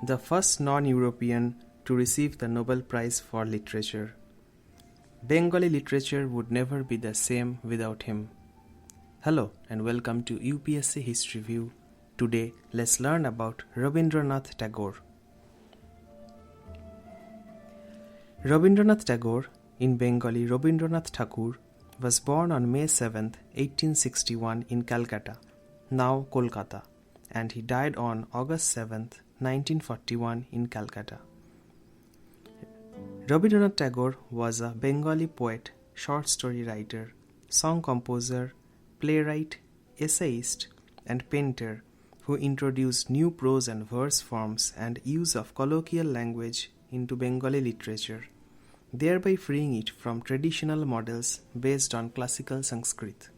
the first non-European to receive the Nobel Prize for Literature. Bengali literature would never be the same without him. Hello and welcome to UPSC History View. Today, let's learn about Rabindranath Tagore. Rabindranath Tagore, in Bengali Rabindranath Tagore, was born on May 7, 1861 in Calcutta, now Kolkata, and he died on August 7, 1941 in Calcutta. Rabindranath Tagore was a Bengali poet, short story writer, song composer, playwright, essayist, and painter who introduced new prose and verse forms and use of colloquial language into Bengali literature, thereby freeing it from traditional models based on classical Sanskrit.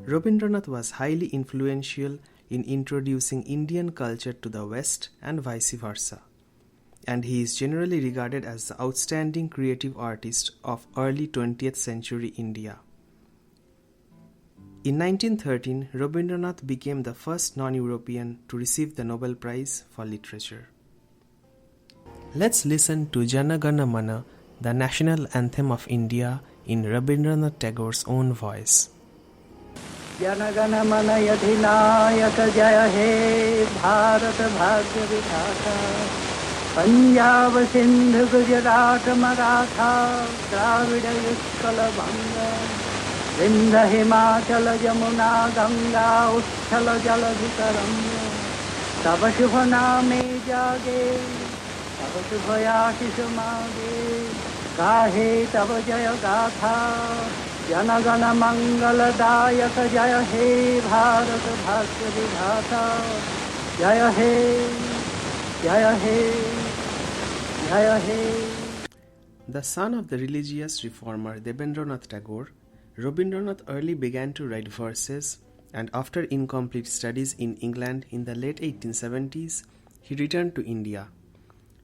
Rabindranath was highly influential in introducing Indian culture to the West and vice versa, and he is generally regarded as the outstanding creative artist of early 20th century India. In 1913, Rabindranath became the first non-European to receive the Nobel Prize for Literature. Let's listen to Jana Gana Mana, the national anthem of India, in Rabindranath Tagore's own voice. Jana Gana Mana Yadhinayaka Jaya He Bharat Bhagya Vidhata Punjab Sindhu Gujarat Maratha Dravida Yutkala Banga Vindhya Himachala Jamuna Ganga Uttala Jaladhikaramya Tava Shubha Name Jage Tava Shubhaya Shishumage Gahe Tava Jaya Gatha Jana Gana Mangala Dayaka Jaya He Bharat Bhagya Vidhata Jaya He Jaya He Jaya He. The son of the religious reformer Rabindranath Tagore, Rabindranath early began to write verses, and after incomplete studies in England in the late 1870s, he returned to India.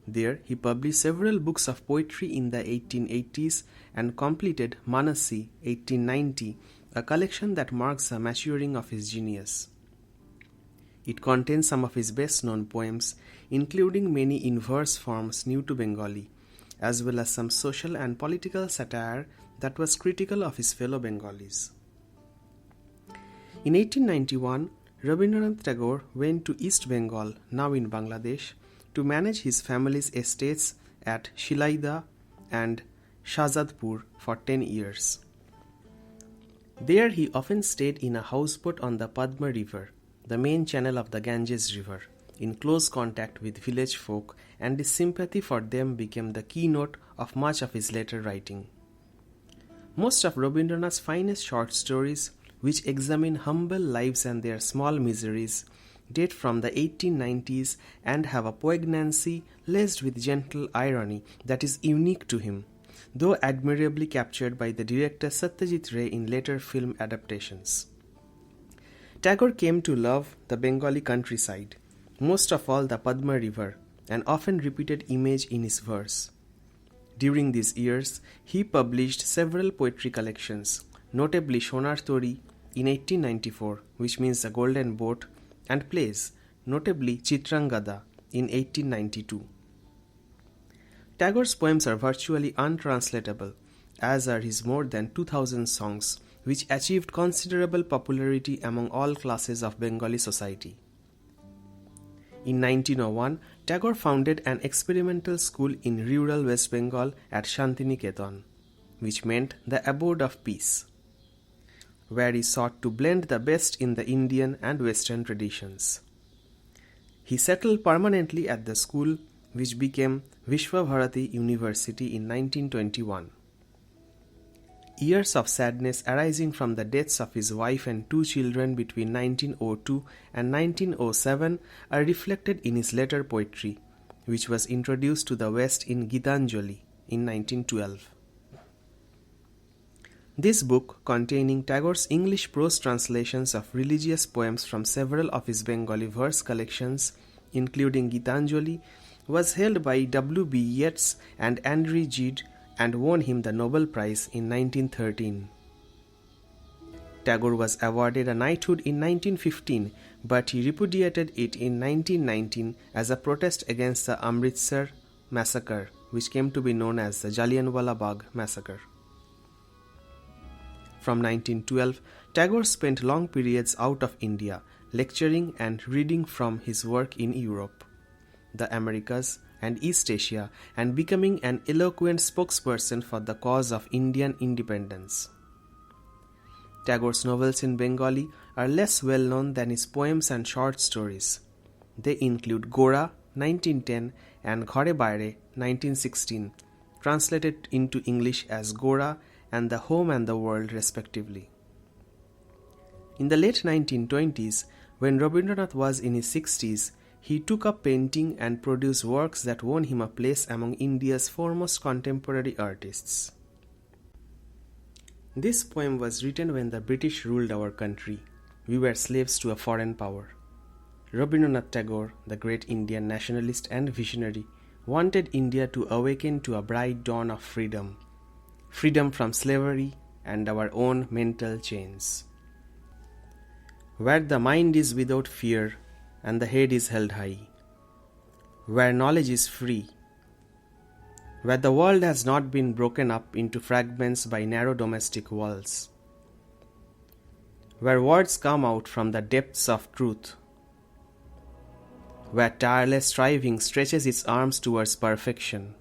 There, he published several books of poetry in the 1880s and completed Manasi 1890, a collection that marks the maturing of his genius. It contains some of his best-known poems, including many in verse forms new to Bengali, as well as some social and political satire that was critical of his fellow Bengalis. In 1891, Rabindranath Tagore went to East Bengal, now in Bangladesh, to manage his family's estates at Shilaida and Shahzadpur for 10 years. There he often stayed in a houseboat on the Padma River, the main channel of the Ganges River, in close contact with village folk, and his sympathy for them became the keynote of much of his later writing. Most of Rabindranath's finest short stories, which examine humble lives and their small miseries, date from the 1890s and have a poignancy laced with gentle irony that is unique to him, though admirably captured by the director Satyajit Ray in later film adaptations. Tagore came to love the Bengali countryside, most of all the Padma River, an often repeated image in his verse. During these years, he published several poetry collections, notably Sonar Tori in 1894, which means the Golden Boat, and plays, notably Chitrangada in 1892. Tagore's poems are virtually untranslatable, as are his more than 2,000 songs, which achieved considerable popularity among all classes of Bengali society. In 1901, Tagore founded an experimental school in rural West Bengal at Shantiniketan, which meant the abode of peace, where he sought to blend the best in the Indian and Western traditions. He settled permanently at the school, which became Vishwabharati University in 1921. Years of sadness arising from the deaths of his wife and 2 children between 1902 and 1907 are reflected in his later poetry, which was introduced to the West in Gitanjali in 1912. This book, containing Tagore's English prose translations of religious poems from several of his Bengali verse collections, including Gitanjali, was held by W.B. Yeats and Andrew Gide and won him the Nobel Prize in 1913. Tagore was awarded a knighthood in 1915 but he repudiated it in 1919 as a protest against the Amritsar massacre, which came to be known as the Jallianwala Bagh massacre. From 1912, Tagore spent long periods out of India, lecturing and reading from his work in Europe, the Americas, and East Asia, and becoming an eloquent spokesperson for the cause of Indian independence. Tagore's novels in Bengali are less well known than his poems and short stories. They include Gora 1910 and Ghare Baire 1916, translated into English as Gora and the Home and the World respectively. In the late 1920s, when Rabindranath was in his 60s, he took up painting and produced works that won him a place among India's foremost contemporary artists. This poem was written when the British ruled our country. We were slaves to a foreign power. Rabindranath Tagore, the great Indian nationalist and visionary, wanted India to awaken to a bright dawn of freedom. Freedom from slavery and our own mental chains. Where the mind is without fear and the head is held high. Where knowledge is free. Where the world has not been broken up into fragments by narrow domestic walls. Where words come out from the depths of truth. Where tireless striving stretches its arms towards perfection.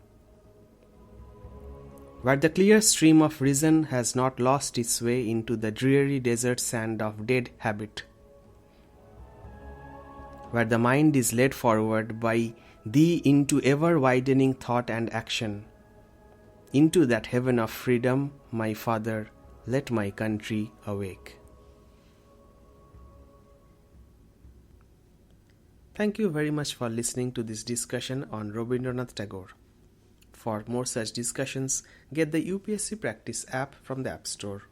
Where the clear stream of reason has not lost its way into the dreary desert sand of dead habit. Where the mind is led forward by thee into ever-widening thought and action. Into that heaven of freedom, my Father, let my country awake. Thank you very much for listening to this discussion on Rabindranath Tagore. For more such discussions, get the UPSC Practice app from the App Store.